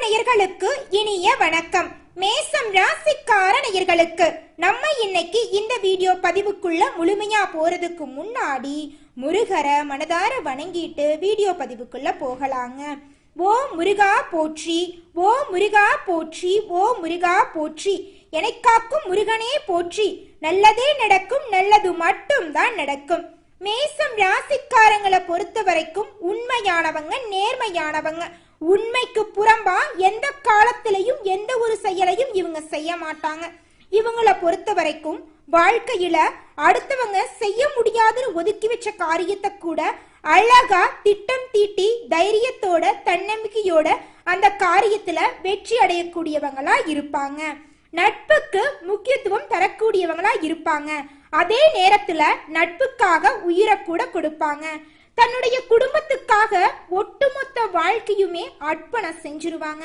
நேயர்களுக்கு இனிய வணக்கம். மேசம் ராசிக்கார நேயர்களுக்கு நம்ம இன்னைக்கு இந்த வீடியோ பதிவுக்குள்ள முழுமையா போறதுக்கு முன்னாடி முருகரை மனதார வணங்கிட்டு வீடியோ பதிவுக்குள்ள போகலாங்க. ஓ முருகா போற்றி, ஓ முருகா போற்றி, ஓ முருகா போற்றி, என்னை காக்கும் முருகனே போற்றி, நல்லதே நடக்கும், நல்லது மட்டும் தான் நடக்கும். மேசம் ராசிக்காரங்களை பொறுத்த வரைக்கும் உண்மையானவங்க, நேர்மையானவங்க. உண்மைக்கு புறம்பா எந்த காலத்திலையும் எந்த ஒரு செயலையும் இவங்க செய்ய மாட்டாங்க. இவங்களை பொறுத்த வரைக்கும் வாழ்க்கையில அடுத்தவங்க செய்ய முடியாதுன்னு ஒதுக்கி வச்ச காரியத்தை கூட அழகா திட்டம் தீட்டி தைரியத்தோட தன்னம்பிக்கையோட அந்த காரியத்துல வெற்றி அடையக்கூடியவங்களா இருப்பாங்க. நட்புக்கு முக்கியத்துவம் தரக்கூடியவங்களா இருப்பாங்க. அதே நேரத்துல நட்புக்காக உயிரை கூட கொடுப்பாங்க. தன்னுடைய குடும்பத்துக்காக ஒட்டுமொத்த வாழ்க்கையுமே அர்ப்பணம் செஞ்சிருவாங்க.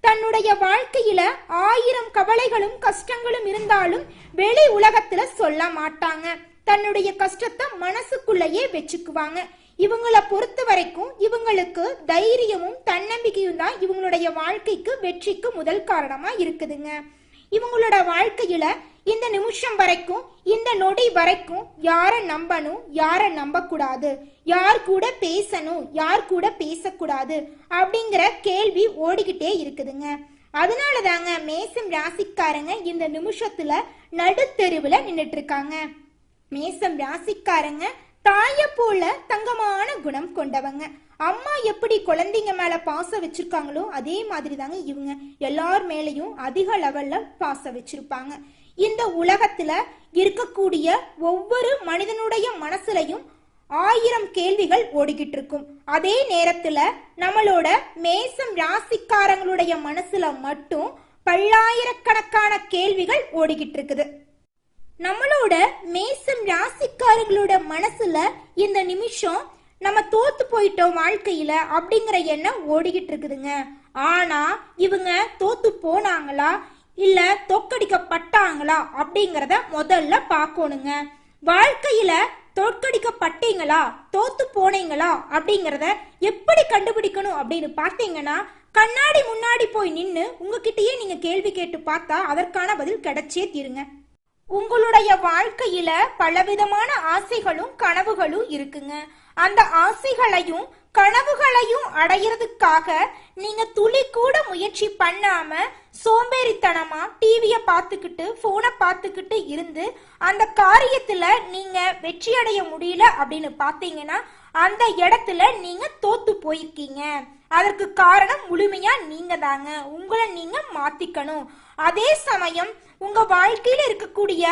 தன்னுடைய வாழ்க்கையில 1000 கவலைகளும் கஷ்டங்களும் இருந்தாலும் வெளி உலகத்துல சொல்ல மாட்டாங்க. தன்னுடைய கஷ்டத்தை மனசுக்குள்ளேயே வச்சுக்குவாங்க. இவங்களை பொறுத்த வரைக்கும் இவங்களுக்கு தைரியமும் தன்னம்பிக்கையும் தான் இவங்களுடைய வாழ்க்கைக்கு வெற்றிக்கு முதல் காரணமா இருக்குதுங்க. இவங்களோட வாழ்க்கையில இந்த நிமிஷம் வரைக்கும், இந்த நொடி வரைக்கும் யாரை நம்பணும், யாரை நம்ப கூடாது, யார் கூட பேசணும், யார் கூட பேசக்கூடாது அப்படிங்கிற கேள்வி ஓடிக்கிட்டே இருக்குதுங்க. அதனால தாங்க மேசம் ராசிக்காரங்க இந்த நிமிஷத்துல நடுத்தெருவுல நின்னுட்டு இருக்காங்க. மேசம் ராசிக்காரங்க தாய போல தங்கமான குணம் கொண்டவங்க. அம்மா எப்படி குழந்தைங்க மேல பாசம் வச்சிருக்காங்களோ அதே மாதிரி தாங்க இவங்க எல்லார் மேலையும் அதிக லெவல்ல பாசம் வச்சிருப்பாங்க. இந்த உலகத்துல இருக்கக்கூடிய ஒவ்வொரு மனிதனுடைய மனசுலையும் 1000 கேள்விகள் ஓடிக்கிட்டு இருக்கும். அதே நேரத்துல நம்மளோட மேசம் ராசிக்காரங்களுடைய மனசுல மட்டும் பல்லாயிரக்கணக்கான கேள்விகள் ஓடிக்கிட்டு இருக்குது. நம்மளோட மேசம் ராசிக்காரங்களோட மனசுல இந்த நிமிஷம் நம்ம தோத்து போயிட்டோம் வாழ்க்கையில அப்படிங்கிற எண்ணம் ஓடிக்கிட்டு இருக்குதுங்க. ஆனா இவங்க தோத்து போனாங்களா இல்ல தோற்கடிக்கப்பட்டாங்களா அப்படிங்கறத முதல்ல பார்க்கணுங்க. வாழ்க்கையில தோற்கடிக்கப்பட்டீங்களா தோத்து போனீங்களா அப்படிங்கறத எப்படி கண்டுபிடிக்கணும் அப்படின்னு பார்த்தீங்கன்னா, கண்ணாடி முன்னாடி போய் நின்னு உங்ககிட்டயே நீங்க கேள்வி கேட்டு பார்த்தா அதற்கான பதில் கிடைச்சே தீருங்க. உங்களுடைய வாழ்க்கையில பலவிதமான ஆசைகளும் கனவுகளும் இருக்குங்க. அந்த ஆசைகளையும் கனவுகளையும் அடையிறதுக்காக நீங்க துளி கூட முயற்சி பண்ணாம சோம்பேறித்தனமா டிவிய பார்த்துக்கிட்டு போனை பார்த்துக்கிட்டு இருந்து அந்த காரியத்துல நீங்க வெற்றி அடைய முடியல அப்படின்னு பாத்தீங்கன்னா அந்த இடத்துல நீங்க தோத்து போயிருக்கீங்க. அதற்கு காரணம் முழுமையா நீங்க தாங்க. உங்களை நீங்க மாத்திக்கணும். அதே சமயம் உங்க வாழ்க்கையில இருக்கக்கூடிய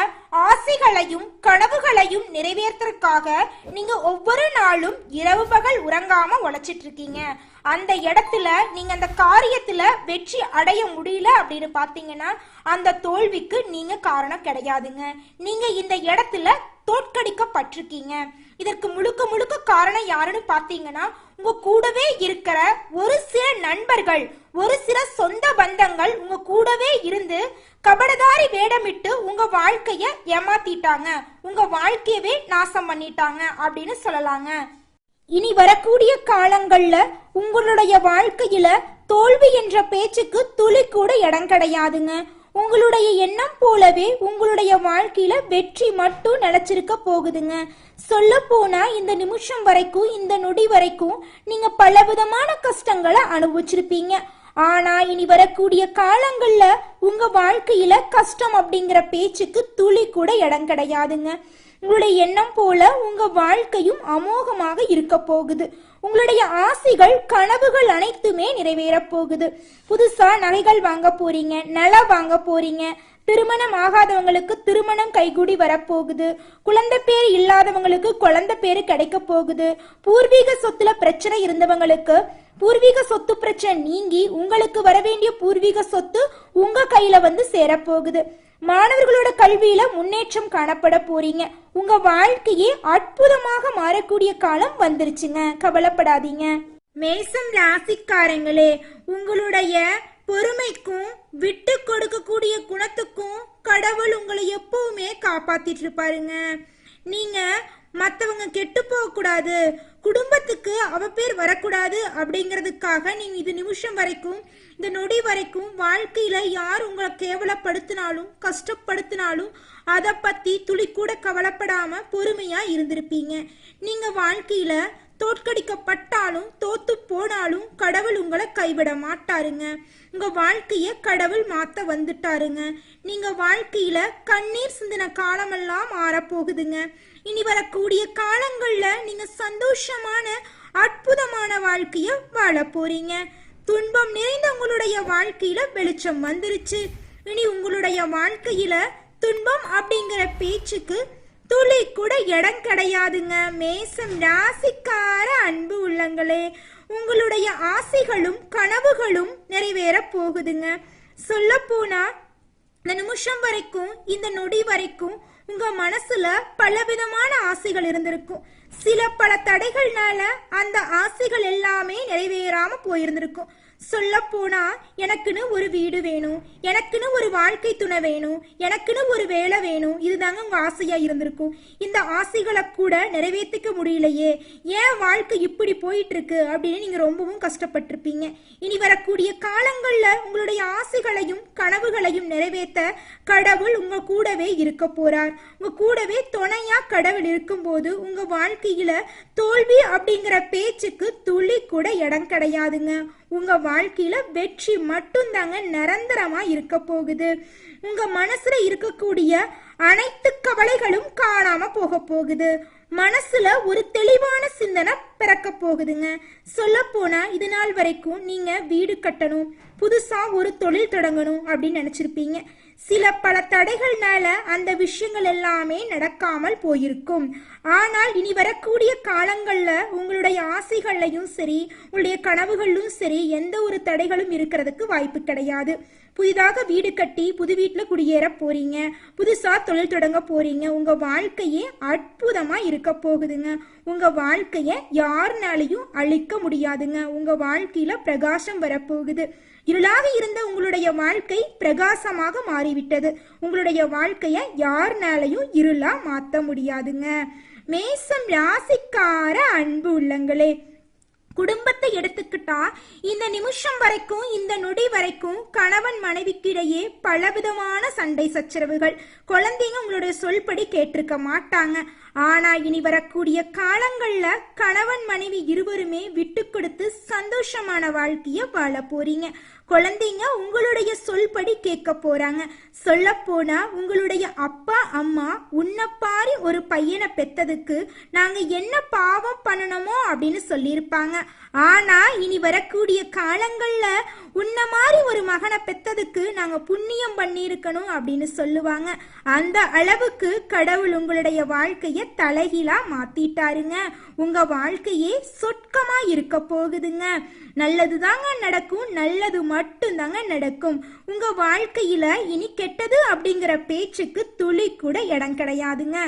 ஆசைகளையும் கனவுகளையும் நிறைவேற்றறதுக்காக நீங்க ஒவ்வொரு நாளும் இரவு பகல் உறங்காம உழைச்சிட்டு இருக்கீங்க. அந்த இடத்துல நீங்க அந்த காரியத்துல வெற்றி அடைய முடியல அப்படின்னு பாத்தீங்கன்னா அந்த தோல்விக்கு நீங்க காரணம் கிடையாதுங்க. நீங்க இந்த இடத்துல தோற்கடிக்கப்பட்டிருக்கீங்க. இதற்கு முழுக்க முழுக்க காரணம் யாருன்னு பாத்தீங்கன்னா உங்க கூடவே இருக்கிற ஒரு சில நண்பர்கள், ஒரு சில சொந்த பந்தங்கள் உங்க கூடவே இருந்து கபடதாரி வேடமிட்டு உங்க வாழ்க்கைய ஏமாத்திட்டாங்க, உங்க வாழ்க்கையவே நாசம் பண்ணிட்டாங்க அப்படின்னு சொல்லலாங்க. இனி வரக்கூடிய காலங்கள்ல உங்களுடைய வாழ்க்கையில தோல்வி என்ற பேச்சுக்கு துளி கூட இடம் கிடையாதுங்க. உங்களுடைய எண்ணம் போலவே உங்களுடைய வாழ்க்கையில வெற்றி மட்டும் நிலைச்சிருக்க போகுதுங்க. சொல்ல போனா இந்த நிமிஷம் வரைக்கும், இந்த நொடி வரைக்கும் நீங்க பலவிதமான கஷ்டங்களை அனுபவிச்சிருப்பீங்க. ஆனா இனி வரக்கூடிய காலங்கள்ல உங்க வாழ்க்கையில கஷ்டம் அப்படிங்கிற பேச்சுக்கு துளி கூட இடம் கிடையாதுங்க. உங்களுடைய எண்ணம் போல உங்க வாழ்க்கையும் அமோகமாக இருக்க போகுது. உங்களுடைய ஆசைகள் கனவுகள் அனைத்துமே நிறைவேற போகுது. புதுசா நகைகள் வாங்க போறீங்க, நிலம் வாங்க போறீங்க. திருமணம் ஆகாதவங்களுக்கு திருமணம் கைகூடி வரப்போகுது. குழந்தை பேரு இல்லாதவங்களுக்கு குழந்தை பேரு கிடைக்க போகுது. பூர்வீக சொத்துல பிரச்சனை இருந்தவங்களுக்கு பூர்வீக சொத்து பிரச்சனை நீங்கி உங்களுக்கு வர வேண்டிய பூர்வீக சொத்து உங்க கையில வந்து சேரப்போகுது. மாணவர்களோட கல்வியில முன்னேற்றம் காணப்பட போறீங்க. உங்க வாழ்க்கையே அற்புதமாக மாறக்கூடிய காலம் வந்துருச்சுங்க. கவலைப்படாதீங்க. மேசம் ராசிக்காரங்களே, உங்களுடைய பொறுமைக்கும் விட்டு கொடுக்கக்கூடிய குணத்துக்கும் கடவுள் உங்களை எப்பவுமே காப்பாத்திட்டு இருப்பாருங்க. நீங்க மற்றவங்க கெட்டு போகக்கூடாது, குடும்பத்துக்கு அவ பேர் வரக்கூடாது அப்படிங்கிறதுக்காக நீங்க இது நிமிஷம் வரைக்கும், இந்த நொடி வரைக்கும் வாழ்க்கையில யார் உங்களை கேவலப்படுத்தினாலும் கஷ்டப்படுத்தினாலும் அதை பத்தி துளி கூட கவலைப்படாம பொறுமையா இருந்திருப்பீங்க. நீங்க வாழ்க்கையில தோற்கடிக்கப்பட்டாலும் தோத்து போனாலும் கடவுள் உங்களை கைவிட மாட்டாருங்க. உங்க வாழ்க்கைய கடவுள் மாத்த வந்துட்டாருங்க. நீங்க வாழ்க்கையில கண்ணீர் சிந்தின காலமெல்லாம் மாறப்போகுதுங்க. இனி வரக்கூடிய காலங்கள்ல நீங்க சந்தோஷமான அற்புதமான வாழ்க்கைய வாழ போறீங்க. துன்பம் நிறைந்த உங்களுடைய வாழ்க்கையில வெளிச்சம் வந்துருச்சு. இனி உங்களுடைய வாழ்க்கையில துன்பம் அப்படிங்கிற பேச்சுக்கு துளி கூட இடம் கிடையாதுங்க. மேசம் ராசிக்கார அன்பு உள்ளங்களே, உங்களுடைய ஆசைகளும் கனவுகளும் நிறைவேற போகுதுங்க. சொல்ல போனா இந்த நிமிஷம் வரைக்கும், இந்த நொடி வரைக்கும் உங்க மனசுல பலவிதமான ஆசைகள் இருந்திருக்கும். பல தடைகள்னால அந்த ஆசைகள் எல்லாமே நிறைவேறாம போயிருந்திருக்கும். சொல்ல போனா எனக்குன்னு ஒரு வீடு வேணும், எனக்குன்னு ஒரு வாழ்க்கை துணை வேணும், எனக்குன்னு ஒரு வேலை வேணும், இதுதாங்க உங்க ஆசையா இருந்திருக்கும். இந்த ஆசைகளை கூட நிறைவேற்றிக்க முடியலையே, ஏன் வாழ்க்கை இப்படி போயிட்டு இருக்கு அப்படின்னு நீங்க ரொம்பவும் கஷ்டப்பட்டிருப்பீங்க. இனி வரக்கூடிய காலங்கள்ல உங்களுடைய ஆசைகளையும் கனவுகளையும் நிறைவேற்ற கடவுள் உங்க கூடவே இருக்க போறார். உங்க கூடவே துணையா கடவுள் இருக்கும்போது உங்க வாழ்க்கையில தோல்வி அப்படிங்கிற பேச்சுக்கு துளி கூட இடம் கிடையாதுங்க. உங்க வாழ்க்கையில வெற்றி மட்டும் தாங்க நிரந்தரமா இருக்க போகுது. உங்க மனசுல இருக்கக்கூடிய அனைத்து கவலைகளும் காணாம போக போகுது. மனசுல ஒரு தெளிவான சிந்தனை பிறக்க போகுதுங்க. சொல்ல போனா இது நாள் வரைக்கும் நீங்க வீடு கட்டணும், புதுசா ஒரு தொழில் தொடங்கணும் அப்படின்னு நினைச்சிருப்பீங்க. பல தடைகள்னால அந்த விஷயங்கள் எல்லாமே நடக்காமல் போயிருக்கும். ஆனால் இனி வரக்கூடிய காலங்கள்ல உங்களுடைய ஆசைகள்லையும் சரி, உங்களுடைய கனவுகளிலும் சரி எந்த ஒரு தடைகளும் இருக்கிறதுக்கு வாய்ப்பு கிடையாது. புதிதாக வீடு கட்டி புது வீட்டுல குடியேற போறீங்க, புதுசா தொழில் தொடங்க போறீங்க. உங்க வாழ்க்கையே அற்புதமா இருக்க போகுதுங்க. உங்க வாழ்க்கைய யாருனாலையும் அழிக்க முடியாதுங்க. உங்க வாழ்க்கையில பிரகாசம் வரப்போகுது. இருளாக இருந்த உங்களுடைய வாழ்க்கை பிரகாசமாக மாறிவிட்டது. உங்களுடைய வாழ்க்கைய யாருனாலையும் இருளா மாத்த முடியாதுங்க. மேசம் ராசிக்கார அன்பு உள்ளங்களே, குடும்பத்தை எடுத்துக்கிட்டா இந்த நிமிஷம் வரைக்கும், இந்த நொடி வரைக்கும் கணவன் மனைவிக்கிடையே பலவிதமான சண்டை சச்சரவுகள். குழந்தைங்க உங்களுடைய சொல்படி கேட்டிருக்க மாட்டாங்க. ஆனா இனி வரக்கூடிய காலங்கள்ல கணவன் மனைவி இருவருமே விட்டு கொடுத்து சந்தோஷமான வாழ்க்கைய வாழ போறீங்க. குழந்தைங்க உங்களுடைய சொல்படி கேட்க போறாங்க. சொல்ல போனா உங்களுடைய அப்பா அம்மா உன்னை பாரி ஒரு பையனை பெத்ததுக்கு நாங்க என்ன பாவம் பண்ணணுமோ அப்படின்னு சொல்லியிருப்பாங்க. ஆனா இனி வரக்கூடிய காலங்கள்ல உன்ன மாதிரி ஒரு மகனை பெத்ததுக்கு நாங்க புண்ணியம் பண்ணியிருக்கணும் அப்படின்னு சொல்லுவாங்க. அந்த அளவுக்கு கடவுள் உங்களுடைய வாழ்க்கைய தலைகீழா மாத்திட்டாருங்க. உங்க வாழ்க்கையே சொர்க்கமா இருக்க போகுதுங்க. நல்லதுதாங்க நடக்கும், நல்லது மட்டும் தாங்க நடக்கும். உங்க வாழ்க்கையில இனி கெட்டது அப்படிங்கிற பேச்சுக்கு துளி கூட இடம் கிடையாதுங்க.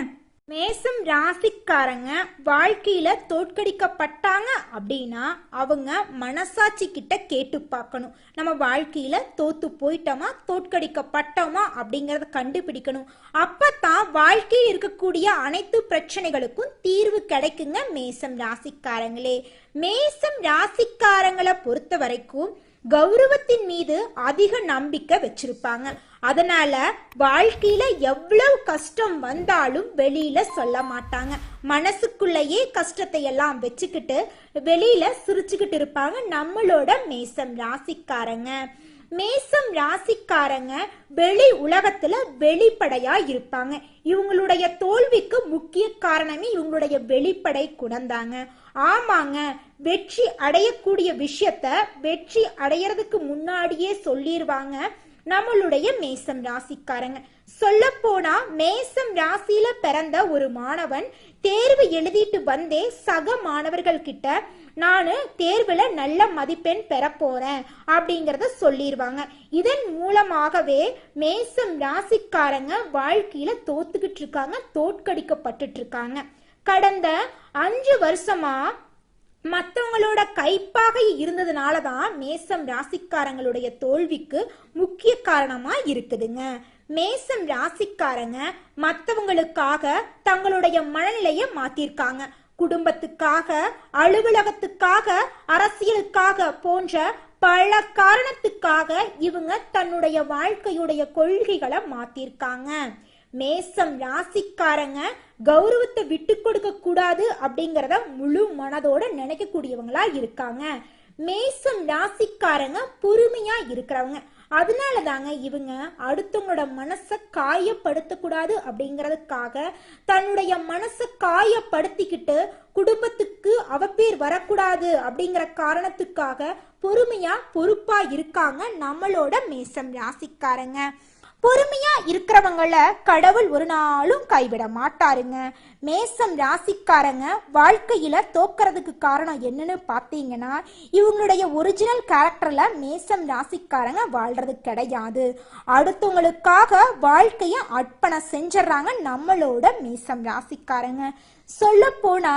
மேசம் ராசிக்காரங்க வாழ்க்கையில தோற்கடிக்கப்பட்டாங்க அப்படின்னா அவங்க மனசாட்சி கிட்ட கேட்டு பார்க்கணும். நம்ம வாழ்க்கையில தோத்து போயிட்டோமா தோற்கடிக்கப்பட்டோமா அப்படிங்கறத கண்டுபிடிக்கணும். அப்பதான் வாழ்க்கையில் இருக்கக்கூடிய அனைத்து பிரச்சனைகளுக்கும் தீர்வு கிடைக்குங்க. மேசம் ராசிக்காரங்களே, மேசம் ராசிக்காரங்களை பொறுத்த வரைக்கும் கௌரவத்தின் மீது அதிக நம்பிக்கை வச்சிருப்பாங்க. அதனால வாழ்க்கையில எவ்வளவு கஷ்டம் வந்தாலும் வெளியில சொல்ல மாட்டாங்க. மனசுக்குள்ளேயே கஷ்டத்தை எல்லாம் வச்சுக்கிட்டு வெளியில சிரிச்சுக்கிட்டு இருப்பாங்க நம்மளோட மேசம் ராசிக்காரங்க. மேசம் ராசிக்காரங்க வெளி உலகத்துல வெளிப்படையா இருப்பாங்க. இவங்களுடைய தோல்விக்கு முக்கிய காரணமே இவங்களுடைய வெளிப்படை குணம்தாங்க. ஆமாங்க, வெற்றி அடையக்கூடிய விஷயத்த வெற்றி அடையறதுக்கு முன்னாடியே சொல்லிடுவாங்க நம்மளுடைய மேசம் ராசிக்காரங்க. சொல்ல போனா மேசம் ராசியில பிறந்த ஒரு மாணவன் தேர்வு எழுதிட்டு வந்தே சக மாணவர்கள் கிட்ட நானு தேர்வுல நல்ல மதிப்பெண் பெற போறேன் அப்படிங்கறத சொல்லிடுவாங்க. இதன் மூலமாகவே மேசம் ராசிக்காரங்க வாழ்க்கையில தோத்துக்கிட்டு இருக்காங்க, தோற்கடிக்கப்பட்டுட்டு இருக்காங்க. கடந்த 5 வருஷமா மற்றவங்களோட கைப்பாக இருந்ததுனாலதான் மேசம் ராசிக்காரங்களுடைய தோல்விக்கு முக்கிய காரணமா இருக்குதுங்க. மேசம் ராசிக்காரங்க மற்றவங்களுக்காக தங்களுடைய மனநிலையை மாத்திருக்காங்க. குடும்பத்துக்காக, அலுவலகத்துக்காக, அரசியலுக்காக போன்ற பல காரணத்துக்காக இவங்க தன்னுடைய வாழ்க்கையுடைய கொள்கைகளை மாத்திருக்காங்க. மேசம் ராசிக்காரங்க கௌரவத்தை விட்டு கொடுக்க கூடாது அப்படிங்கறத முழு மனதோட நினைக்கக்கூடியவங்களா இருக்காங்க. மேசம் ராசிக்காரங்க பொறுமையா இருக்கிறவங்க. அதனால தாங்க இவங்க அடுத்தவங்களோட மனசை காயப்படுத்தக்கூடாது அப்படிங்கிறதுக்காக தன்னுடைய மனசை காயப்படுத்திக்கிட்டு குடும்பத்துக்கு அவப்பேர் வரக்கூடாது அப்படிங்கிற காரணத்துக்காக பொறுமையா பொறுப்பா இருக்காங்க நம்மளோட மேசம் ராசிக்காரங்க. பொறுமையா இருக்கிறவங்கள கடவுள் ஒரு நாளும் கைவிட மாட்டாருங்க. மேசம் ராசிக்காரங்க வாழ்க்கையில தோக்கிறதுக்கு காரணம் என்னன்னு பாத்தீங்கன்னா, இவங்களுடைய ஒரிஜினல் கேரக்டர்ல மேசம் ராசிக்காரங்க வாழ்றது கிடையாது. அடுத்தவங்களுக்காக வாழ்க்கைய அர்ப்பணம் செஞ்சிடறாங்க நம்மளோட மேசம் ராசிக்காரங்க. சொல்ல போனா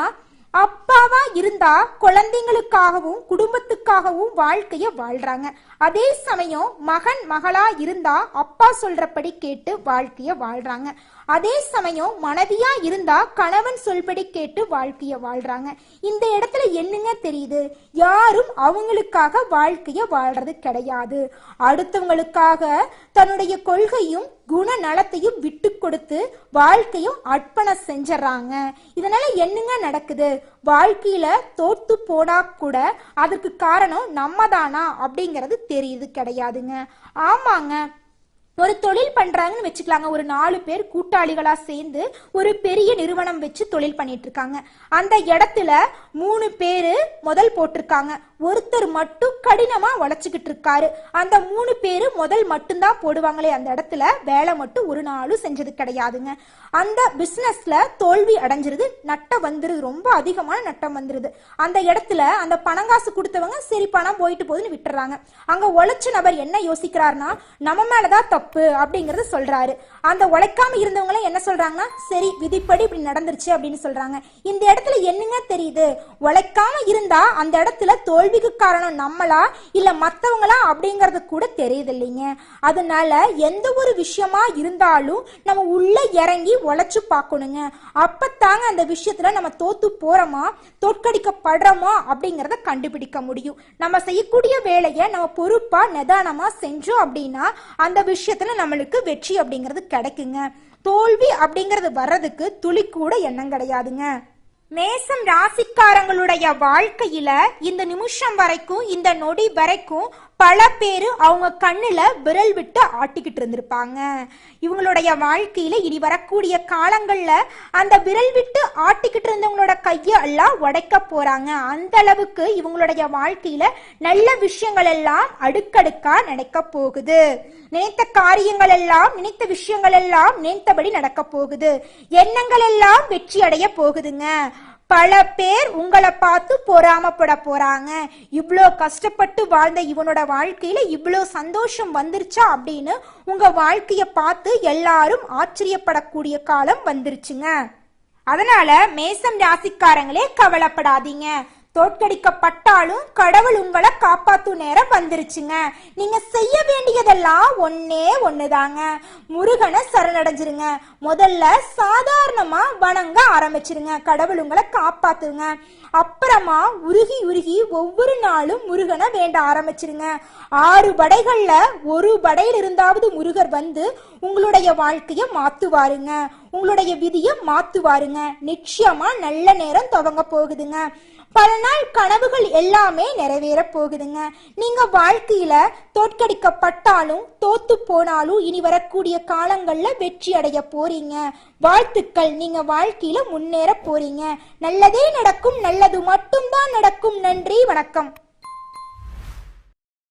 அப்பாவா இருந்தா குழந்தைங்களுக்காகவும் குடும்பத்துக்காகவும் வாழ்க்கைய வாழ்றாங்க. அதே சமயம் மகன் மகளா இருந்தா அப்பா சொல்றபடி கேட்டு வாழ்க்கைய வாழ்றாங்க. அதே சமயம் மனைவியா இருந்தா கணவன் சொல்படி கேட்டு வாழ்க்கைய வாழ்றாங்க. இந்த இடத்துல என்னங்க தெரியுது? யாரும் அவங்களுக்காக வாழ்க்கைய வாழ்றது கிடையாது. அடுத்தவங்களுக்காக தன்னுடைய கொள்கையும் குணநலத்தையும் விட்டு கொடுத்து வாழ்க்கையும் அர்ப்பணம் செஞ்சிடறாங்க. இதனால என்னங்க நடக்குது? வாழ்க்கையில தோத்து போனா கூட அதுக்கு காரணம் நம்ம தானா அப்படிங்கிறது தெரியுது கிடையாதுங்க. ஆமாங்க, ஒரு தொழில் பண்றாங்கன்னு வச்சுக்கலாங்க. ஒரு 4 பேர் கூட்டாளிகளா சேர்ந்து ஒரு பெரிய நிறுவனம் வச்சு தொழில் பண்ணிட்டு இருக்காங்க. அந்த இடத்துல 3 பேரு முதல் போட்டிருக்காங்க. ஒருத்தர் மட்டும் கடினமா உழைச்சுக்கிட்டு இருக்காரு. அந்த 3 பேரு முதல் மட்டும்தான் போடுவாங்களே, அந்த இடத்துல வேலை மட்டும் ஒரு நாளும் செஞ்சது கிடையாதுங்க. அந்த பிசினஸ்ல தோல்வி அடைஞ்சிருது, நட்டம் வந்துருது, ரொம்ப அதிகமான நட்டம் வந்துருது. அந்த இடத்துல அந்த பணங்காசு கொடுத்தவங்க சரி பணம் போயிட்டு போகுதுன்னு விட்டுறாங்க. அங்க உழைச்ச நபர் என்ன யோசிக்கிறாருன்னா, நம்ம மேலதான் தப்பு அப்படிங்கறது சொல்றாரு. அந்த உழைக்காம இருந்தவங்க என்ன சொல்றாங்கன்னா, சரி விதிப்படி இப்படி நடந்துருச்சு அப்படின்னு சொல்றாங்க. இந்த இடத்துல என்னங்க தெரியுது? உழைக்காம இருந்தா அந்த இடத்துல தோல்விக்கு காரணம் நம்மளா இல்ல மத்தவங்களா அப்படிங்கறது கூட தெரியுது இல்லைங்க. அதனால எந்த ஒரு விஷயமா இருந்தாலும் நம்ம உள்ள இறங்கி உழைச்சு பார்க்கணுங்க. அப்பத்தாங்க அந்த விஷயத்துல நம்ம தோத்து போறோமா தோற்கடிக்கப்படுறோமா அப்படிங்கறத கண்டுபிடிக்க முடியும். நம்ம செய்யக்கூடிய வேலையை நம்ம பொறுப்பா நிதானமா செஞ்சோம் அப்படின்னா அந்த விஷயத்துல நம்மளுக்கு வெற்றி அப்படிங்கிறது கிடைக்குங்க. தோல்வி அப்படிங்கிறது வர்றதுக்கு துளி கூட எண்ணம் கிடையாதுங்க. மேசம் ராசிக்காரங்களுடைய வாழ்க்கையில இந்த நிமிஷம் வரைக்கும், இந்த நொடி வரைக்கும் பல பேரு அவங்க கண்ணுல விரல் விட்டு ஆட்டிக்கிட்டு இருந்திருப்பாங்க. இவங்களுடைய வாழ்க்கையில இனி வரக்கூடிய காலங்கள்ல அந்த விரல் விட்டு ஆட்டிக்கிட்டு இருந்தவங்களோட கையை எல்லாம் உடைக்க போறாங்க. அந்த அளவுக்கு இவங்களுடைய வாழ்க்கையில நல்ல விஷயங்கள் எல்லாம் அடுக்கடுக்கா நடக்க போகுது. நினைத்த காரியங்கள் எல்லாம், நினைத்த விஷயங்கள் எல்லாம் நினைத்தபடி நடக்க போகுது. எண்ணங்கள் எல்லாம் வெற்றி அடைய போகுதுங்க. பல பேர் உங்களை பார்த்து பொறாமப்பட போறாங்க. இவ்வளோ கஷ்டப்பட்டு வாழ்ந்த இவனோட வாழ்க்கையில இவ்வளோ சந்தோஷம் வந்துருச்சா அப்படின்னு உங்க வாழ்க்கைய பார்த்து எல்லாரும் ஆச்சரியப்படக்கூடிய காலம் வந்துருச்சுங்க. அதனால மேசம் ராசிக்காரங்களே கவலைப்படாதீங்க. தோற்கடிக்கப்பட்டாலும் கடவுள் உங்களை காப்பாத்தும் நேரம் வந்துருச்சுங்க. நீங்க செய்ய வேண்டியதெல்லாம் ஒன்னே ஒண்ணுதாங்க. முருகனை சரணடைஞ்சிருங்க. முதல்ல சாதாரணமா வணங்க ஆரம்பிச்சிருங்க. கடவுள் உங்களை காப்பாத்துங்க. அப்புறமா உருகி உருகி ஒவ்வொரு நாளும் முருகனை வேண்ட ஆரம்பிச்சிருங்க. 6 படைகள்ல ஒரு படையில் இருந்தாவது முருகர் வந்து உங்களுடைய வாழ்க்கைய மாத்துவாருங்க. உங்களுடைய விதியை மாத்துவாருங்க. நிச்சயமா நல்ல நேரம் துவங்க போகுதுங்க. பல நாள் கனவுகள் எல்லாமே நிறைவேற போகுதுங்க. நீங்க வாழ்க்கையில தோற்கடிக்கப்பட்டாலும் தோத்து போனாலும் இனி வரக்கூடிய காலங்கள்ல வெற்றி அடைய போறீங்க. வாழ்த்துக்கள், நீங்க வாழ்க்கையில முன்னேற போறீங்க. நல்லதே நடக்கும், நல்லது மட்டும்தான் நடக்கும். நன்றி, வணக்கம்.